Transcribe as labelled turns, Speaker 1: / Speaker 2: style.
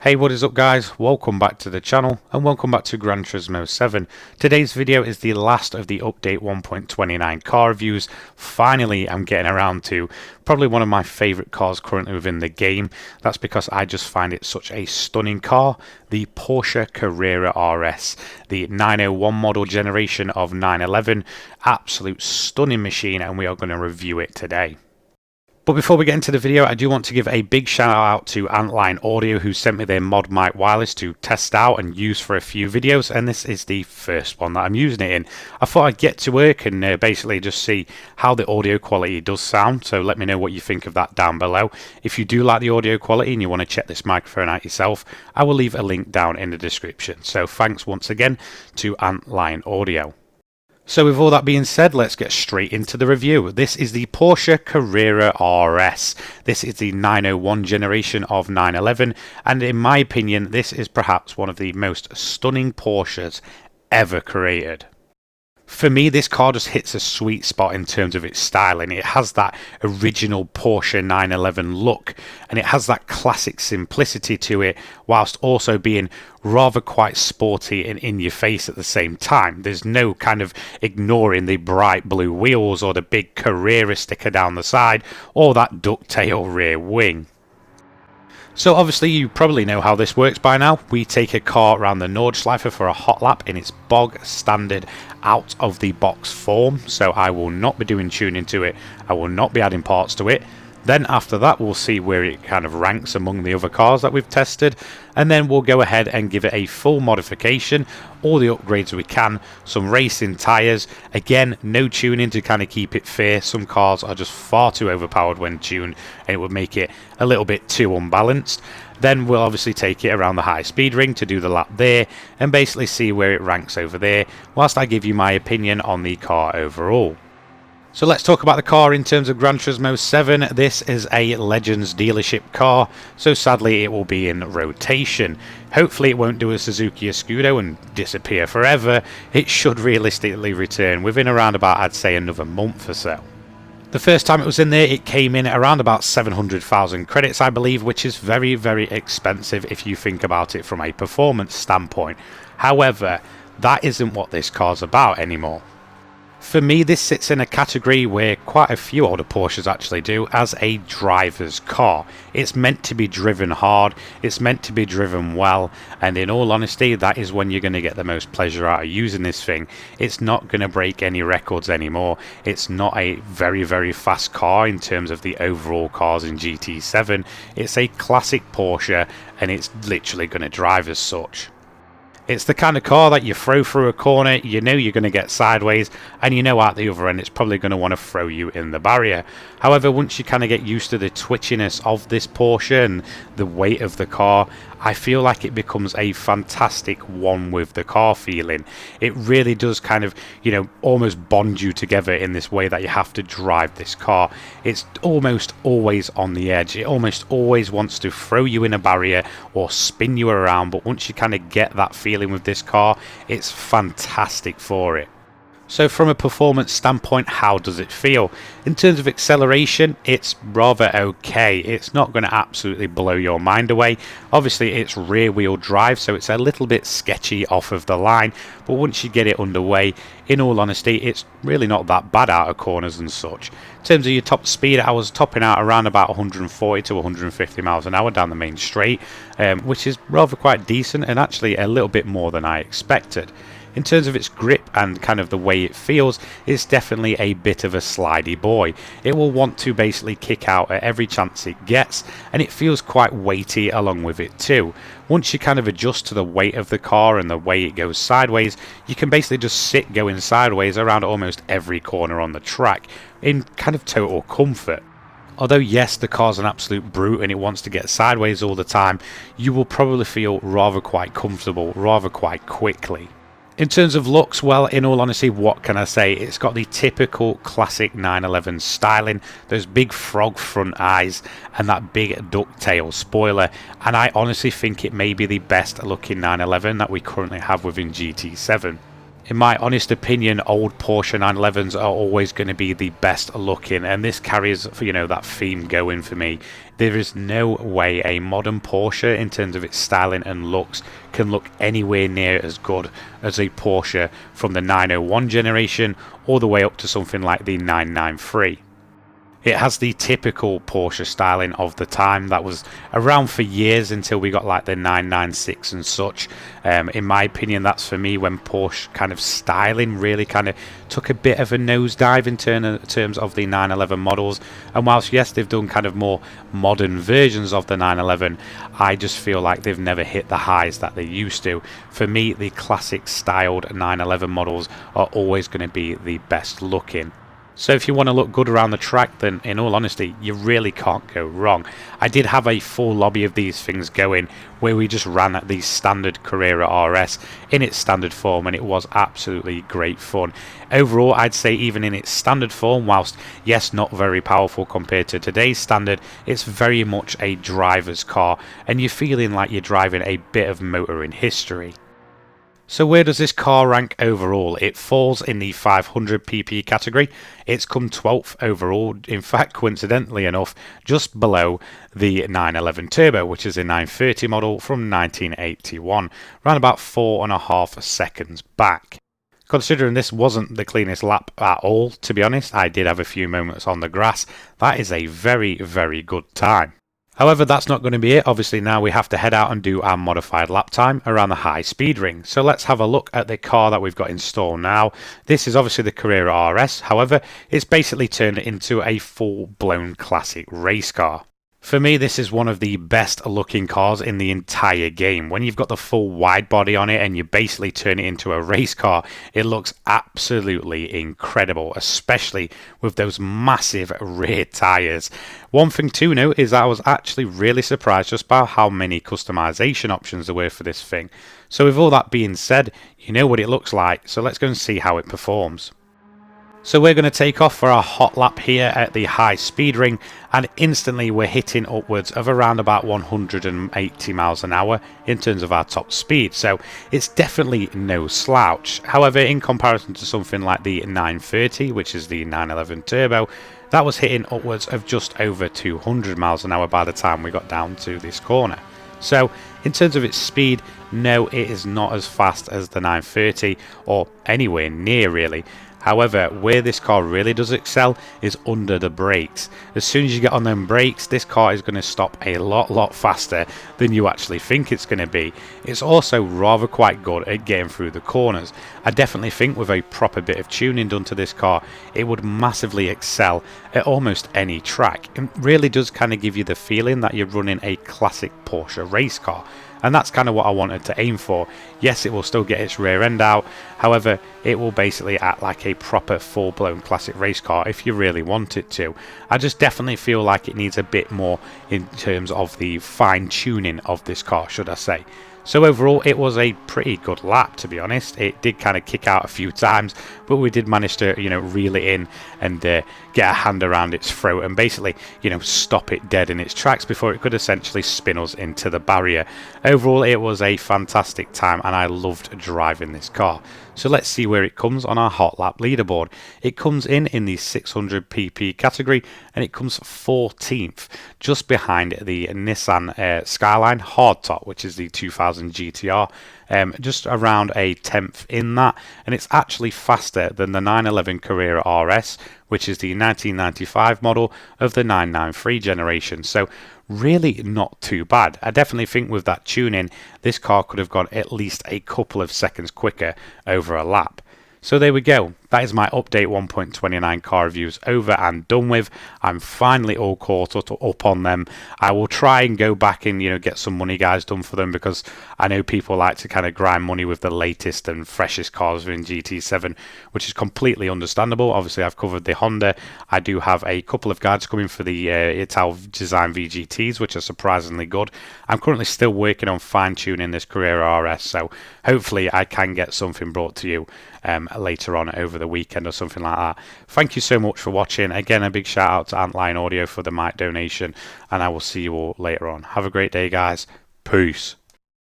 Speaker 1: Hey, what is up guys? Welcome back to the channel and welcome back to Gran Turismo 7. Today's video is the last of the update 1.29 car reviews. Finally, I'm getting around to probably one of my favourite cars currently within the game. That's because I just find it such a stunning car. The Porsche Carrera RS, the 901 model generation of 911. Absolute stunning machine, and we are going to review it today. But before we get into the video, I do want to give a big shout out to AntLion Audio, who sent me their mod mic wireless to test out and use for a few videos, and this is the first one that I'm using it in. I thought I'd get to work and basically just see how the audio quality does sound, so let me know what you think of that down below. If you do like the audio quality and you want to check this microphone out yourself, I will leave a link down in the description. So thanks once again to AntLion Audio. So with all that being said, let's get straight into the review. This is the Porsche Carrera RS. This is the 901 generation of 911, and in my opinion, this is perhaps one of the most stunning Porsches ever created. For me, this car just hits a sweet spot in terms of its styling. It has that original Porsche 911 look, and it has that classic simplicity to it, whilst also being rather quite sporty and in your face at the same time. There's no kind of ignoring the bright blue wheels or the big Carrera sticker down the side or that ducktail rear wing. So obviously you probably know how this works by now. We take a car around the Nordschleife for a hot lap in its bog standard out of the box form. So I will not be doing tuning to it. I will not be adding parts to it. Then after that we'll see where it kind of ranks among the other cars that we've tested, and then we'll go ahead and give it a full modification, all the upgrades we can, some racing tyres, again no tuning to kind of keep it fair. Some cars are just far too overpowered when tuned and it would make it a little bit too unbalanced. Then we'll obviously take it around the high speed ring to do the lap there and basically see where it ranks over there, whilst I give you my opinion on the car overall. So let's talk about the car in terms of Gran Turismo 7. This is a Legends dealership car, so sadly it will be in rotation. Hopefully it won't do a Suzuki Escudo and disappear forever. It should realistically return within around about, I'd say, another month or so. The first time it was in there, it came in around about 700,000 credits, I believe, which is very, very expensive if you think about it from a performance standpoint. However, that isn't what this car's about anymore. For me, this sits in a category where quite a few older Porsches actually do, as a driver's car. It's meant to be driven hard, it's meant to be driven well, and in all honesty, that is when you're going to get the most pleasure out of using this thing. It's not going to break any records anymore. It's not a very, very fast car in terms of the overall cars in GT7. It's a classic Porsche, and it's literally going to drive as such. It's the kind of car that you throw through a corner, you know you're going to get sideways, and you know at the other end it's probably going to want to throw you in the barrier. However, once you kind of get used to the twitchiness of this Porsche and the weight of the car, I feel like it becomes a fantastic one with the car feeling. It really does kind of, almost bond you together in this way that you have to drive this car. It's almost always on the edge. It almost always wants to throw you in a barrier or spin you around, but once you kind of get that feeling with this car, it's fantastic for it. So from a performance standpoint, how does it feel? In terms of acceleration, it's rather okay. It's not going to absolutely blow your mind away. Obviously, it's rear wheel drive, so it's a little bit sketchy off of the line. But once you get it underway, in all honesty, it's really not that bad out of corners and such. In terms of your top speed, I was topping out around about 140 to 150 miles an hour down the main straight, which is rather quite decent and actually a little bit more than I expected. In terms of its grip and kind of the way it feels, it's definitely a bit of a slidey boy. It will want to basically kick out at every chance it gets, and it feels quite weighty along with it too. Once you kind of adjust to the weight of the car and the way it goes sideways, you can basically just sit going sideways around almost every corner on the track in kind of total comfort. Although yes, the car's an absolute brute and it wants to get sideways all the time, you will probably feel rather quite comfortable rather quite quickly. In terms of looks, well, in all honesty, what can I say? It's got the typical classic 911 styling, those big frog front eyes and that big ducktail spoiler, and I honestly think it may be the best looking 911 that we currently have within GT7. In my honest opinion, old Porsche 911s are always going to be the best looking, and this carries, that theme going for me. There is no way a modern Porsche, in terms of its styling and looks, can look anywhere near as good as a Porsche from the 901 generation all the way up to something like the 993. It has the typical Porsche styling of the time that was around for years until we got like the 996 and such. In my opinion, that's for me when Porsche kind of styling really kind of took a bit of a nosedive in terms of the 911 models. And whilst yes, they've done kind of more modern versions of the 911, I just feel like they've never hit the highs that they used to. For me, the classic styled 911 models are always going to be the best looking. So if you want to look good around the track, then in all honesty, you really can't go wrong. I did have a full lobby of these things going where we just ran at the standard Carrera RS in its standard form, and it was absolutely great fun. Overall, I'd say even in its standard form, whilst yes, not very powerful compared to today's standard, it's very much a driver's car, and you're feeling like you're driving a bit of motoring history. So where does this car rank overall? It falls in the 500 pp category. It's come 12th overall, in fact coincidentally enough just below the 911 Turbo, which is a 930 model from 1981, around about 4.5 seconds back. Considering this wasn't the cleanest lap at all, to be honest, I did have a few moments on the grass. That is a very, very good time. However, that's not going to be it. Obviously, now we have to head out and do our modified lap time around the high speed ring. So let's have a look at the car that we've got installed now. This is obviously the Carrera RS. However, it's basically turned into a full-blown classic race car. For me, this is one of the best looking cars in the entire game. When you've got the full wide body on it and you basically turn it into a race car, it looks absolutely incredible, especially with those massive rear tyres. One thing to note is that I was actually really surprised just by how many customization options there were for this thing. So with all that being said, you know what it looks like, so let's go and see how it performs. So we're going to take off for our hot lap here at the high speed ring, and instantly we're hitting upwards of around about 180 miles an hour in terms of our top speed, so it's definitely no slouch. However, in comparison to something like the 930, which is the 911 Turbo, that was hitting upwards of just over 200 miles an hour by the time we got down to this corner. So in terms of its speed, no, it is not as fast as the 930 or anywhere near really. However, where this car really does excel is under the brakes. As soon as you get on them brakes, this car is going to stop a lot faster than you actually think it's going to be. It's also rather quite good at getting through the corners. I definitely think with a proper bit of tuning done to this car, it would massively excel at almost any track. It really does kind of give you the feeling that you're running a classic Porsche race car. And that's kind of what I wanted to aim for. Yes, it will still get its rear end out. However, it will basically act like a proper full-blown classic race car if you really want it to. I just definitely feel like it needs a bit more in terms of the fine-tuning of this car, should I say. So overall, it was a pretty good lap, to be honest. It did kind of kick out a few times, but we did manage to, reel it in and get a hand around its throat and basically, stop it dead in its tracks before it could essentially spin us into the barrier. Overall, it was a fantastic time and I loved driving this car. So let's see where it comes on our hot lap leaderboard. It comes in the 600 pp category and it comes 14th, just behind the Nissan Skyline Hardtop, which is the 2000 GTR. Just around a 10th in that, and it's actually faster than the 911 Carrera RS, which is the 1995 model of the 993 generation. So really not too bad. I definitely think with that tuning, this car could have gone at least a couple of seconds quicker over a lap. So there we go. That is my update 1.29 car reviews over and done with. I'm finally all caught up on them. I will try and go back and get some money guys done for them, because I know people like to kind of grind money with the latest and freshest cars in GT7, which is completely understandable. Obviously, I've covered the Honda. I do have a couple of guides coming for the Ital Design VGTs, which are surprisingly good. I'm currently still working on fine-tuning this Carrera RS, so hopefully I can get something brought to you later on over the weekend or something like that. Thank you so much for watching. Again, a big shout out to AntLion Audio for the mic donation, and I will see you all later on. Have a great day, guys. Peace.